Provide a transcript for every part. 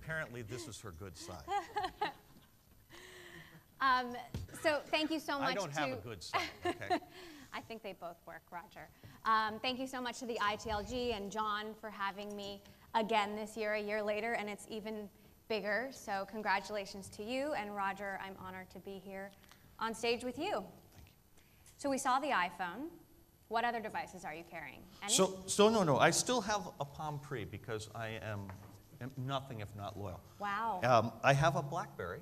apparently this is her good side. So thank you so much. I don't have a good side, okay? I think they both work, Roger. Thank you so much to the ITLG and John for having me again this year, a year later, and it's even bigger. So congratulations to you, and Roger, I'm honored to be here on stage with you. Thank you. So we saw the iPhone. What other devices are you carrying? Any? So no, I still have a Palm Pre because I am nothing if not loyal. Wow. I have a BlackBerry.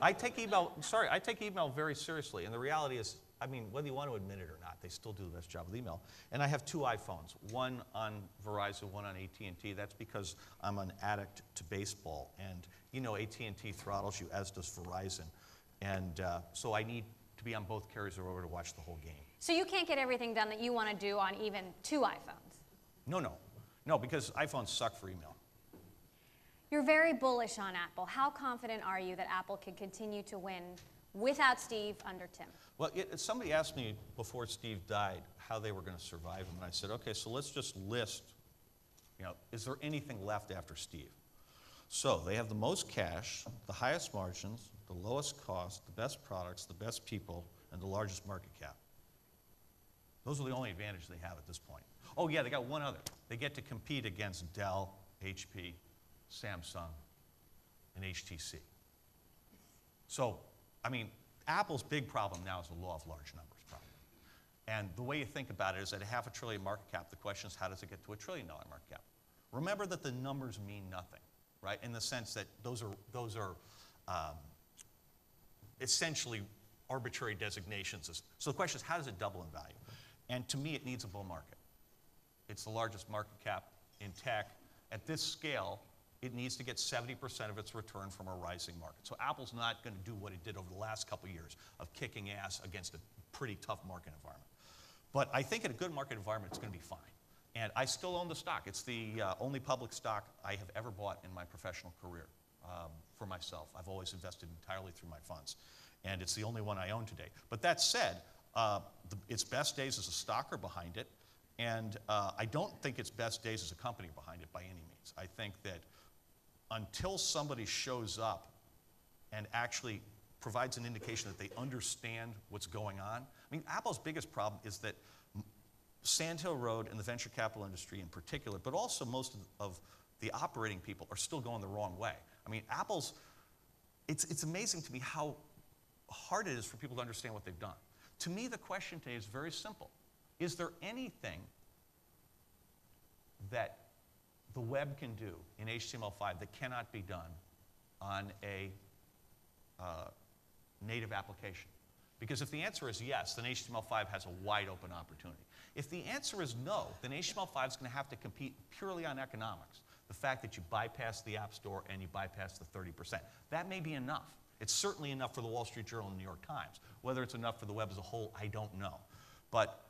I take email very seriously, and the reality is, I mean, whether you want to admit it or not, they still do the best job with email. And I have 2 iPhones, one on Verizon, one on AT&T. That's because I'm an addict to baseball, and you know AT&T throttles you, as does Verizon. And so I need to be on both carriers in order to watch the whole game. So you can't get everything done that you want to do on even 2 iPhones? No, because iPhones suck for email. You're very bullish on Apple. How confident are you that Apple can continue to win without Steve under Tim? Well, somebody asked me before Steve died how they were going to survive him, and I said, okay, so let's just list, is there anything left after Steve? So they have the most cash, the highest margins, the lowest cost, the best products, the best people, and the largest market cap. Those are the only advantages they have at this point. Oh yeah, they got one other. They get to compete against Dell, HP, Samsung, and HTC. So, I mean, Apple's big problem now is the law of large numbers problem. And the way you think about it is at a $500 billion market cap, the question is how does it get to $1 trillion market cap? Remember that the numbers mean nothing, right? In the sense that those are essentially arbitrary designations. So the question is how does it double in value? And to me, it needs a bull market. It's the largest market cap in tech. At this scale, it needs to get 70% of its return from a rising market. So Apple's not going to do what it did over the last couple of years of kicking ass against a pretty tough market environment. But I think in a good market environment, it's going to be fine. And I still own the stock. It's the only public stock I have ever bought in my professional career for myself. I've always invested entirely through my funds. And it's the only one I own today. But that said, its best days as a stock are behind it. And I don't think its best days as a company are behind it by any means. I think that until somebody shows up and actually provides an indication that they understand what's going on. I mean, Apple's biggest problem is that Sand Hill Road and the venture capital industry in particular, but also most of the operating people are still going the wrong way. I mean, it's amazing to me how hard it is for people to understand what they've done. To me, the question today is very simple. Is there anything that the web can do in HTML5 that cannot be done on a native application? Because if the answer is yes, then HTML5 has a wide open opportunity. If the answer is no, then HTML5 is going to have to compete purely on economics. The fact that you bypass the App Store and you bypass the 30%. That may be enough. It's certainly enough for the Wall Street Journal and the New York Times. Whether it's enough for the web as a whole, I don't know. But,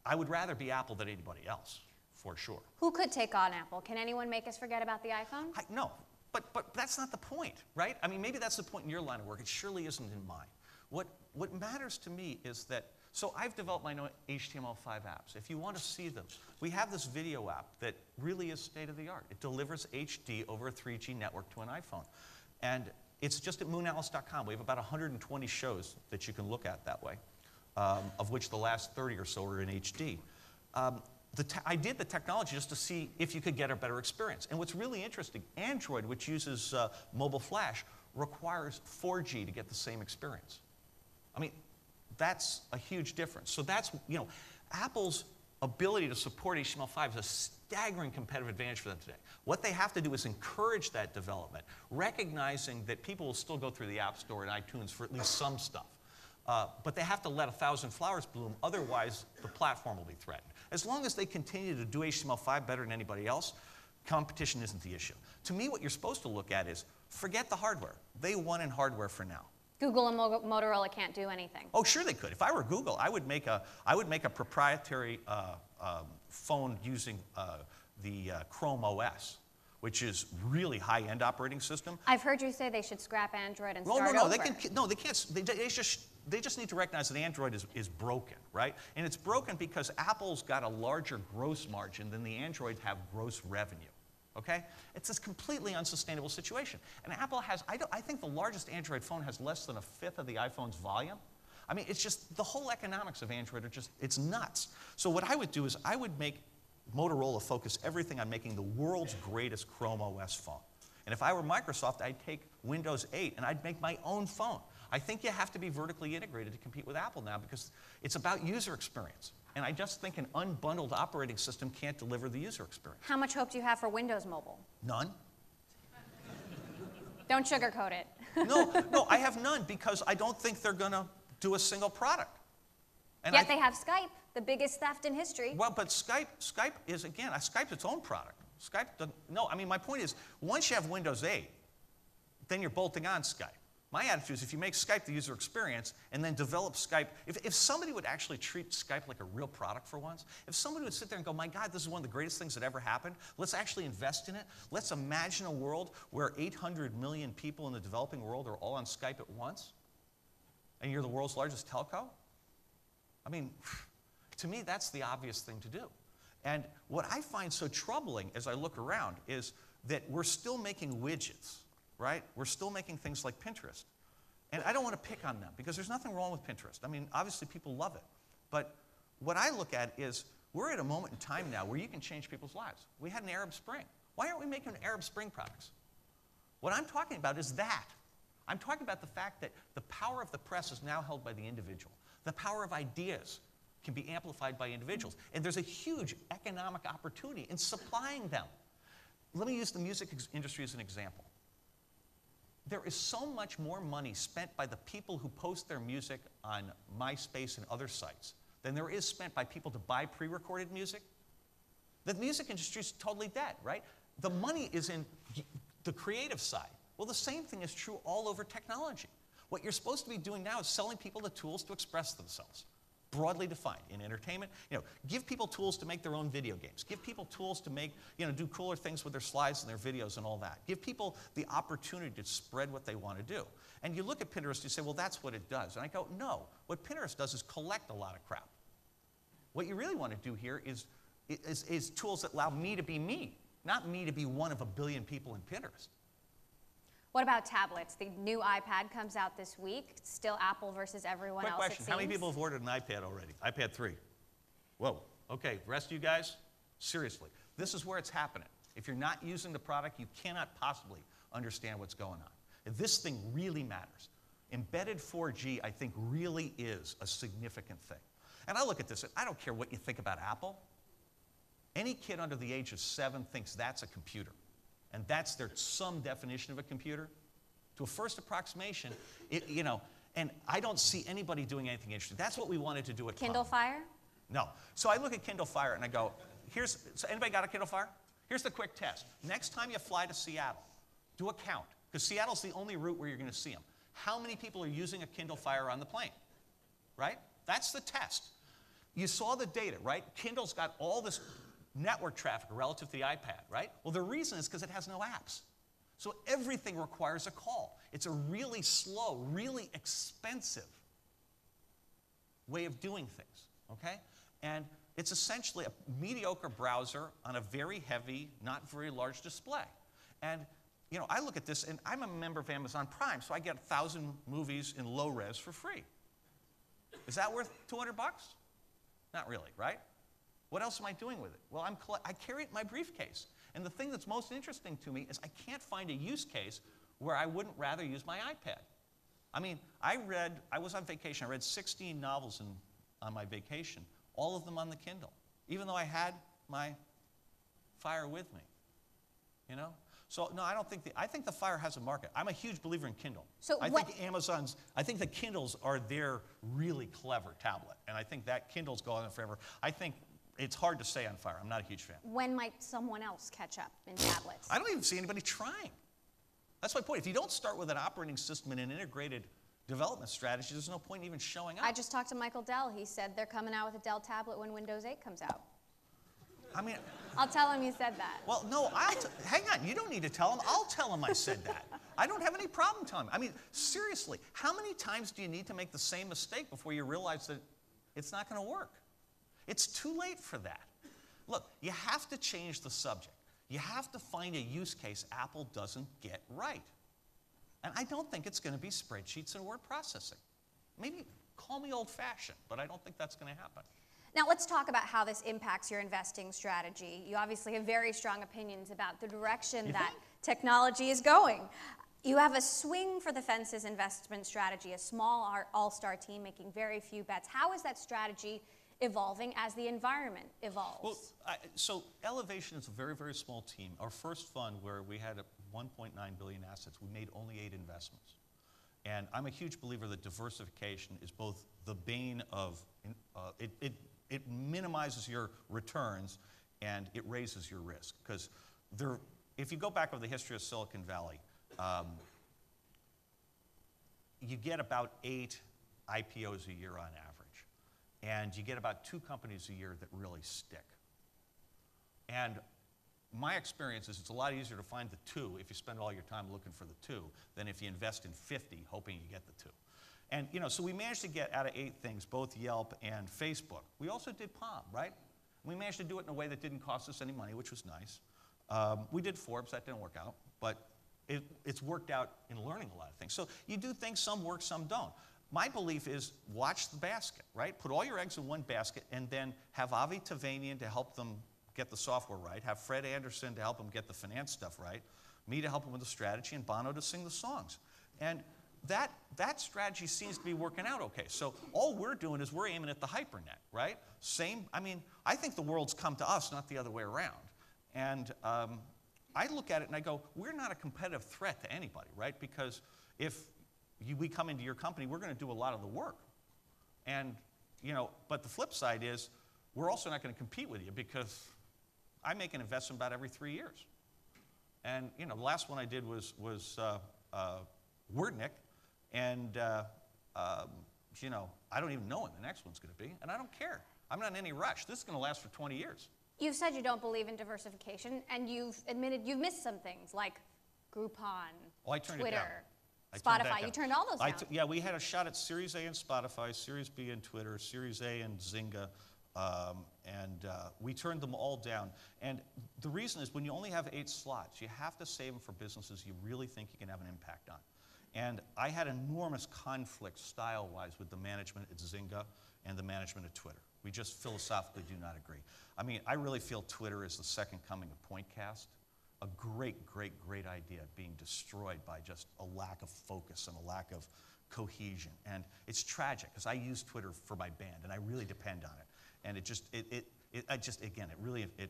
I would rather be Apple than anybody else, for sure. Who could take on Apple? Can anyone make us forget about the iPhone? No, but that's not the point, right? I mean, maybe that's the point in your line of work. It surely isn't in mine. What matters to me is that, so I've developed my own HTML5 apps. If you want to see them, we have this video app that really is state-of-the-art. It delivers HD over a 3G network to an iPhone. And it's just at moonalice.com. We have about 120 shows that you can look at that way, of which the last 30 or so are in HD. I did the technology just to see if you could get a better experience. And what's really interesting, Android, which uses mobile flash, requires 4G to get the same experience. I mean, that's a huge difference. So that's, Apple's ability to support HTML5 is a staggering competitive advantage for them today. What they have to do is encourage that development, recognizing that people will still go through the App Store and iTunes for at least some stuff. But they have to let 1,000 flowers bloom, otherwise the platform will be threatened. As long as they continue to do HTML5 better than anybody else, competition isn't the issue. To me, what you're supposed to look at is, forget the hardware. They won in hardware for now. Google and Motorola can't do anything. Oh, sure they could. If I were Google, I would make a proprietary phone using the Chrome OS, which is really high-end operating system. I've heard you say they should scrap Android and start over. They can't. They just need to recognize that Android is broken, right? And it's broken because Apple's got a larger gross margin than the Android have gross revenue. okay? It's this completely unsustainable situation. And Apple has, I think the largest Android phone has less than 1/5 of the iPhone's volume. I mean, it's just, the whole economics of Android are just, it's nuts. So what I would do is I would make Motorola focus everything on making the world's greatest Chrome OS phone. And if I were Microsoft, I'd take Windows 8 and I'd make my own phone. I think you have to be vertically integrated to compete with Apple now because it's about user experience. And I just think an unbundled operating system can't deliver the user experience. How much hope do you have for Windows Mobile? None. Don't sugarcoat it. No, I have none because I don't think they're going to do a single product. And Yet they have Skype, the biggest theft in history. Well, but Skype is, again, Skype's its own product. Skype doesn't, no, I mean, my point is, once you have Windows 8, then you're bolting on Skype. My attitude is if you make Skype the user experience and then develop Skype, if somebody would actually treat Skype like a real product for once, if somebody would sit there and go, my God, this is one of the greatest things that ever happened, let's actually invest in it. Let's imagine a world where 800 million people in the developing world are all on Skype at once, and you're the world's largest telco. I mean, to me, that's the obvious thing to do. And what I find so troubling as I look around is that we're still making widgets, right? We're still making things like Pinterest. And I don't want to pick on them because there's nothing wrong with Pinterest. I mean, obviously people love it. But what I look at is we're at a moment in time now where you can change people's lives. We had an Arab Spring. Why aren't we making Arab Spring products? What I'm talking about is that. I'm talking about the fact that the power of the press is now held by the individual. The power of ideas can be amplified by individuals. And there's a huge economic opportunity in supplying them. Let me use the music industry as an example. There is so much more money spent by the people who post their music on MySpace and other sites than there is spent by people to buy pre-recorded music. The music industry is totally dead, right? The money is in the creative side. Well, the same thing is true all over technology. What you're supposed to be doing now is selling people the tools to express themselves, broadly defined. In entertainment, give people tools to make their own video games. Give people tools to make, do cooler things with their slides and their videos and all that. Give people the opportunity to spread what they want to do. And you look at Pinterest, you say, well, that's what it does. And I go, no. What Pinterest does is collect a lot of crap. What you really want to do here is tools that allow me to be me, not me to be one of a billion people in Pinterest. What about tablets? The new iPad comes out this week. Still Apple versus everyone else, Quick question. How many people have ordered an iPad already? iPad 3. Whoa. Okay, the rest of you guys, seriously. This is where it's happening. If you're not using the product, you cannot possibly understand what's going on. This thing really matters. Embedded 4G, I think, really is a significant thing. And I look at this, and I don't care what you think about Apple. Any kid under the age of 7 thinks that's a computer. And that's some definition of a computer. To a first approximation, and I don't see anybody doing anything interesting. That's what we wanted to do at Kindle Fire? No. So I look at Kindle Fire and I go, so anybody got a Kindle Fire? Here's the quick test. Next time you fly to Seattle, do a count, because Seattle's the only route where you're going to see them. How many people are using a Kindle Fire on the plane? Right? That's the test. You saw the data, right? Kindle's got all this network traffic relative to the iPad, right? Well, the reason is because it has no apps. So everything requires a call. It's a really slow, really expensive way of doing things, okay? And it's essentially a mediocre browser on a very heavy, not very large display. And, I look at this, and I'm a member of Amazon Prime, so I get 1,000 movies in low res for free. Is that worth $200? Not really, right? What else am I doing with it? Well, I carry it in my briefcase. And the thing that's most interesting to me is I can't find a use case where I wouldn't rather use my iPad. I mean, I was on vacation. I read 16 novels on my vacation, all of them on the Kindle, even though I had my Fire with me, So, no, I think the Fire has a market. I'm a huge believer in Kindle. So I think the Kindles are their really clever tablet. And I think that Kindle's going on forever. I think it's hard to say on Fire. I'm not a huge fan. When might someone else catch up in tablets? I don't even see anybody trying. That's my point. If you don't start with an operating system and an integrated development strategy, there's no point in even showing up. I just talked to Michael Dell. He said they're coming out with a Dell tablet when Windows 8 comes out. I mean, I'll tell him you said that. Well, no, hang on. You don't need to tell him. I'll tell him I said that. I don't have any problem telling him. I mean, seriously, how many times do you need to make the same mistake before you realize that it's not going to work? It's too late for that. Look, you have to change the subject. You have to find a use case Apple doesn't get right. And I don't think it's going to be spreadsheets and word processing. Maybe call me old-fashioned, but I don't think that's going to happen. Now let's talk about how this impacts your investing strategy. You obviously have very strong opinions about the direction that technology is going. You have a swing for the fences investment strategy, a small all-star team making very few bets. How is that strategy evolving as the environment evolves? Well, so Elevation is a very, very small team. Our first fund, where we had 1.9 billion assets, we made only 8 investments. And I'm a huge believer that diversification is both the bane of, it minimizes your returns and it raises your risk. Because if you go back over the history of Silicon Valley, you get about 8 IPOs a year on average. And you get about 2 companies a year that really stick. And my experience is it's a lot easier to find the 2 if you spend all your time looking for the 2 than if you invest in 50 hoping you get the 2. And so we managed to get out of 8 things, both Yelp and Facebook. We also did Palm, right? We managed to do it in a way that didn't cost us any money, which was nice. We did Forbes, that didn't work out, but it's worked out in learning a lot of things. So you do things, some work, some don't. My belief is watch the basket, right? Put all your eggs in one basket and then have Avi Tavanian to help them get the software right, have Fred Anderson to help them get the finance stuff right, me to help them with the strategy, and Bono to sing the songs. And that strategy seems to be working out okay. So all we're doing is we're aiming at the hypernet, right? I think the world's come to us, not the other way around. And I look at it and I go, we're not a competitive threat to anybody, right? Because if we come into your company, we're going to do a lot of the work. And, but the flip side is, we're also not going to compete with you because I make an investment about every 3 years. And, the last one I did was Wordnik. And, I don't even know when the next one's going to be. And I don't care. I'm not in any rush. This is going to last for 20 years. You've said you don't believe in diversification, and you've admitted you've missed some things, like Groupon, Twitter, Spotify. You turned all those down. Yeah, we had a shot at Series A in Spotify, Series B in Twitter, Series A in Zynga, and we turned them all down. And the reason is when you only have 8 slots, you have to save them for businesses you really think you can have an impact on. And I had enormous conflict style-wise with the management at Zynga and the management at Twitter. We just philosophically do not agree. I mean, I really feel Twitter is the second coming of Pointcast. A great, great, great idea being destroyed by just a lack of focus and a lack of cohesion. And it's tragic, because I use Twitter for my band, and I really depend on it. And it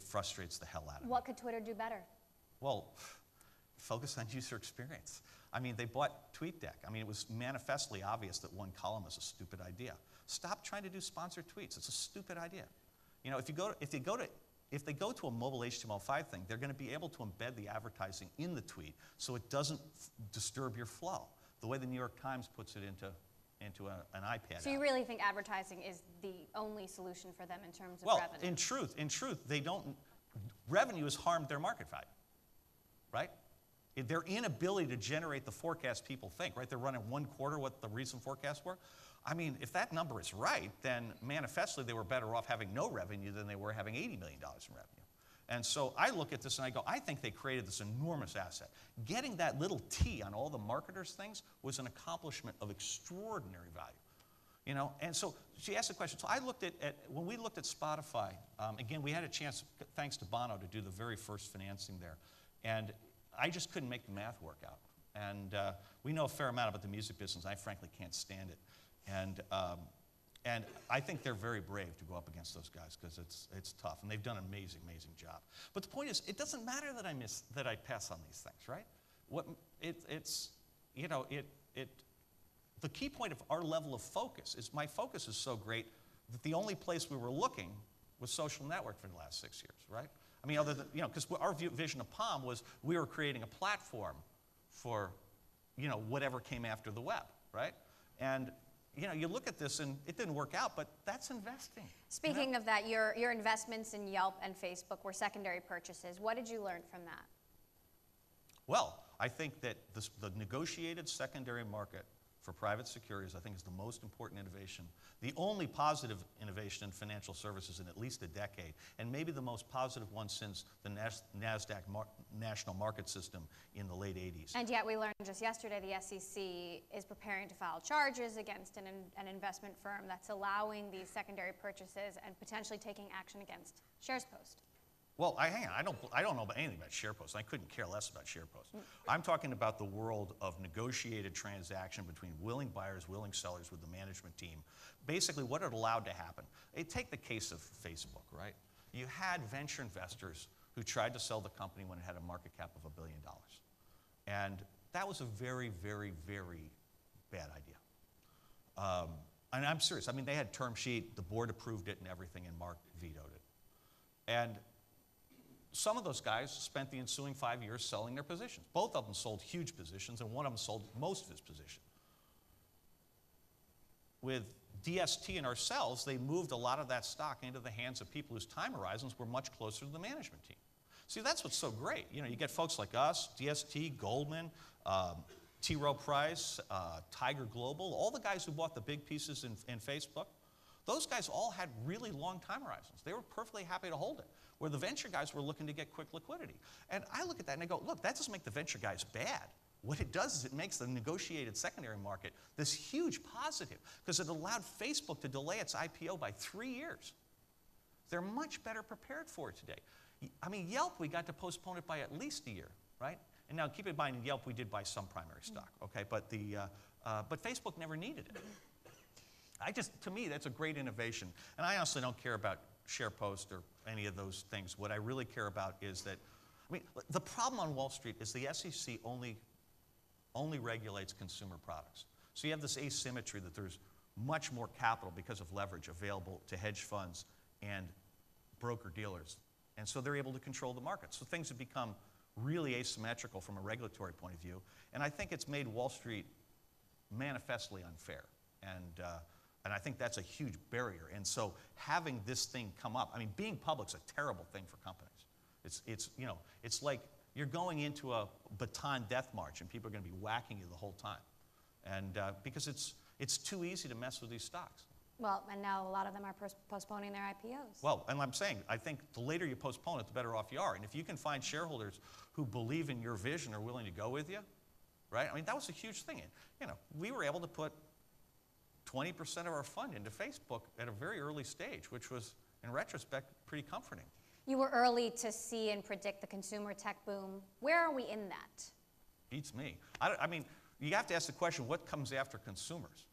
frustrates the hell out of me. What could Twitter do better? Well, focus on user experience. I mean, they bought TweetDeck. I mean, it was manifestly obvious that one column was a stupid idea. Stop trying to do sponsored tweets. It's a stupid idea. If they go to a mobile HTML5 thing, they're going to be able to embed the advertising in the tweet so it doesn't disturb your flow, the way the New York Times puts it into an iPad So you app. really think advertising is the only solution for them in terms of revenue? Well, in truth, revenue has harmed their market value, right? Their inability to generate the forecast people think, right? They're running 1/4 what the recent forecasts were. I mean, if that number is right, then manifestly they were better off having no revenue than they were having $80 million in revenue. And so I look at this and I go, I think they created this enormous asset. Getting that little T on all the marketers' things was an accomplishment of extraordinary value. And so she asked the question. So I looked at when we looked at Spotify, again, we had a chance, thanks to Bono, to do the very first financing there. And I just couldn't make the math work out. And we know a fair amount about the music business. I frankly can't stand it. And I think they're very brave to go up against those guys because it's tough, and they've done an amazing, amazing job. But the point is, it doesn't matter that I pass on these things, right? The key point of our level of focus is my focus is so great that the only place we were looking was social network for the last 6 years, right? I mean, other than because our vision of Palm was we were creating a platform for whatever came after the web, right? And you look at this and it didn't work out, but that's investing. Speaking of that, your investments in Yelp and Facebook were secondary purchases. What did you learn from that? Well, I think that the negotiated secondary market for private securities, I think, is the most important innovation, the only positive innovation in financial services in at least a decade, and maybe the most positive one since the NASDAQ National Market System in the late 80s. And yet we learned just yesterday the SEC is preparing to file charges against an investment firm that's allowing these secondary purchases and potentially taking action against SharesPost. Well, hang on, I don't know about anything about SharePost. I couldn't care less about SharePost. I'm talking about the world of negotiated transaction between willing buyers, willing sellers with the management team. Basically, what it allowed to happen. Take the case of Facebook, right? You had venture investors who tried to sell the company when it had a market cap of $1 billion. And that was a very, very, very bad idea. And I'm serious. I mean, they had a term sheet, the board approved it and everything, and Mark vetoed it. And some of those guys spent the ensuing 5 years selling their positions. Both of them sold huge positions, and one of them sold most of his position. With DST and ourselves, they moved a lot of that stock into the hands of people whose time horizons were much closer to the management team. See, that's what's so great. You know, you get folks like us, DST, Goldman, T. Rowe Price, Tiger Global, all the guys who bought the big pieces in Facebook. Those guys all had really long time horizons. They were perfectly happy to hold it, where the venture guys were looking to get quick liquidity. And I look at that and I go, look, that doesn't make the venture guys bad. What it does is it makes the negotiated secondary market this huge positive, because it allowed Facebook to delay its IPO by 3 years. They're much better prepared for it today. I mean, Yelp, we got to postpone it by at least a year, right? And now keep in mind, in Yelp, we did buy some primary stock, okay? But Facebook never needed it. To me, that's a great innovation. And I honestly don't care about SharePost or any of those things. What I really care about is that, I mean, the problem on Wall Street is the SEC only regulates consumer products. So you have this asymmetry that there's much more capital because of leverage available to hedge funds and broker-dealers. And so they're able to control the market. So things have become really asymmetrical from a regulatory point of view. And I think it's made Wall Street manifestly unfair. And I think that's a huge barrier. And so having this thing come up, I mean, being public's a terrible thing for companies. You know, it's like you're going into a baton death march and people are going to be whacking you the whole time. And because it's too easy to mess with these stocks. Well, and now a lot of them are postponing their IPOs. Well, and I'm saying, I think the later you postpone it, the better off you are. And if you can find shareholders who believe in your vision, are willing to go with you, right? I mean, that was a huge thing. You know, we were able to put 20% of our fund into Facebook at a very early stage, which was, in retrospect, pretty comforting. You were early to see and predict the consumer tech boom. Where are we in that? Beats me. I mean, you have to ask the question, what comes after consumers?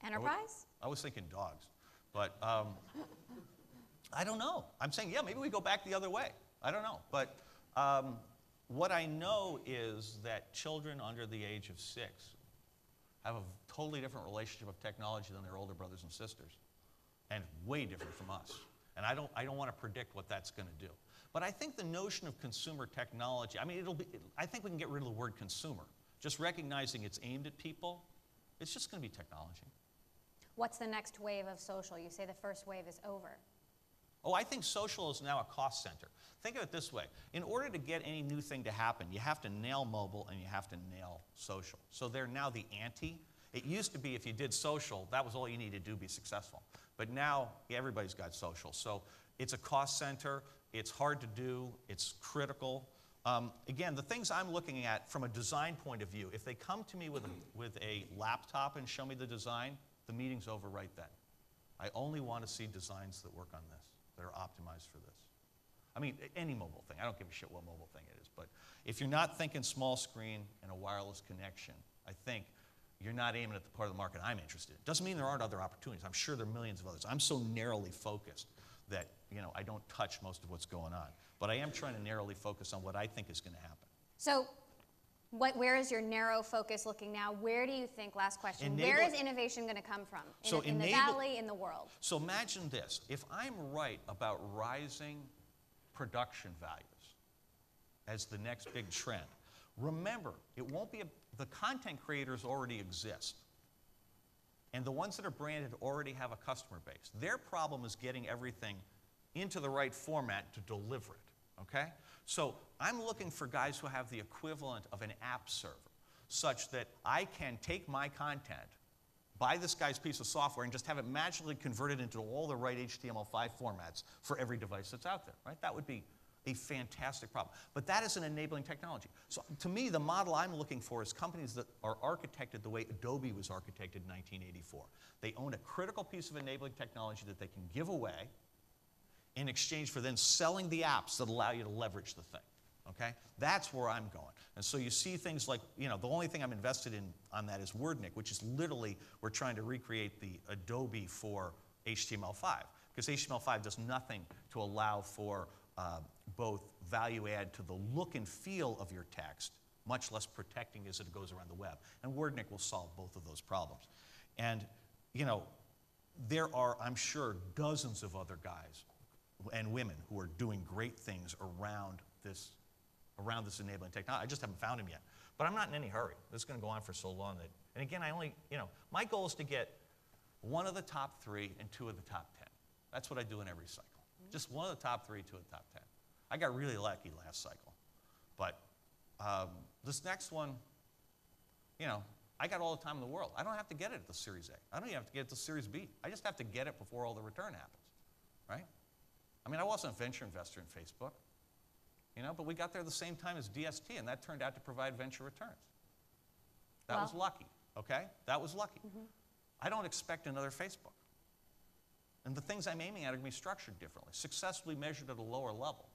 Enterprise? I was thinking dogs, but I don't know. I'm saying, yeah, maybe we go back the other way. I don't know. But what I know is that children under the age of 6 have a totally different relationship with technology than their older brothers and sisters, and way different from us. And I don't want to predict what that's going to do. But I think the notion of consumer technology, I mean, I think we can get rid of the word consumer. Just recognizing it's aimed at people, it's just going to be technology. What's the next wave of social? You say the first wave is over. Oh, I think social is now a cost center. Think of it this way. In order to get any new thing to happen, you have to nail mobile and you have to nail social. So they're now the ante. It used to be if you did social, that was all you needed to do to be successful. But now everybody's got social. So it's a cost center. It's hard to do. It's critical. Again, the things I'm looking at from a design point of view, if they come to me with a laptop and show me the design, the meeting's over right then. I only want to see designs that work on this, that are optimized for this. I mean, any mobile thing. I don't give a shit what mobile thing it is. But if you're not thinking small screen and a wireless connection, I think you're not aiming at the part of the market I'm interested in. Doesn't mean there aren't other opportunities. I'm sure there are millions of others. I'm so narrowly focused that, you know, I don't touch most of what's going on. But I am trying to narrowly focus on what I think is going to happen. So where is your narrow focus looking now? Where do you think, last question, where is innovation going to come from? In the valley, in the world? So imagine this. If I'm right about rising production values as the next big trend, remember, it won't be the content creators already exist. And the ones that are branded already have a customer base. Their problem is getting everything into the right format to deliver it, okay? So I'm looking for guys who have the equivalent of an app server, such that I can take my content buy this guy's piece of software and just have it magically converted into all the right HTML5 formats for every device that's out there, right? That would be a fantastic problem. But that is an enabling technology. So to me, the model I'm looking for is companies that are architected the way Adobe was architected in 1984. They own a critical piece of enabling technology that they can give away in exchange for then selling the apps that allow you to leverage the thing, okay? That's where I'm going. And so you see things like, you know, the only thing I'm invested in on that is WordNick, which is literally, we're trying to recreate the Adobe for HTML5, because HTML5 does nothing to allow for both value add to the look and feel of your text, much less protecting as it goes around the web. And WordNick will solve both of those problems. And, you know, there are, I'm sure, dozens of other guys and women who are doing great things around this enabling technology. I just haven't found them yet. But I'm not in any hurry. This is going to go on for so long that, and again, I only, you know, my goal is to get one of the top 3 and 2 of the top 10. That's what I do in every cycle. Just one of the top 3, 2 of the top 10. I got really lucky last cycle. But this next one, you know, I got all the time in the world. I don't have to get it at the Series A. I don't even have to get it at the Series B. I just have to get it before all the return happens, right? I mean, I wasn't a venture investor in Facebook, you know, but we got there at the same time as DST, and that turned out to provide venture returns. That was lucky, okay? That was lucky. I don't expect another Facebook. And the things I'm aiming at are going to be structured differently, successfully measured at a lower level.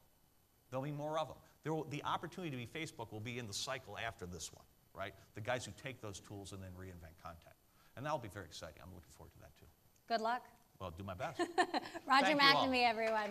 There'll be more of them. The opportunity to be Facebook will be in the cycle after this one, right? The guys who take those tools and then reinvent content. And that'll be very exciting. I'm looking forward to that too. Good luck. Well, I'll do my best. Roger Thank you all. McNamee, everyone.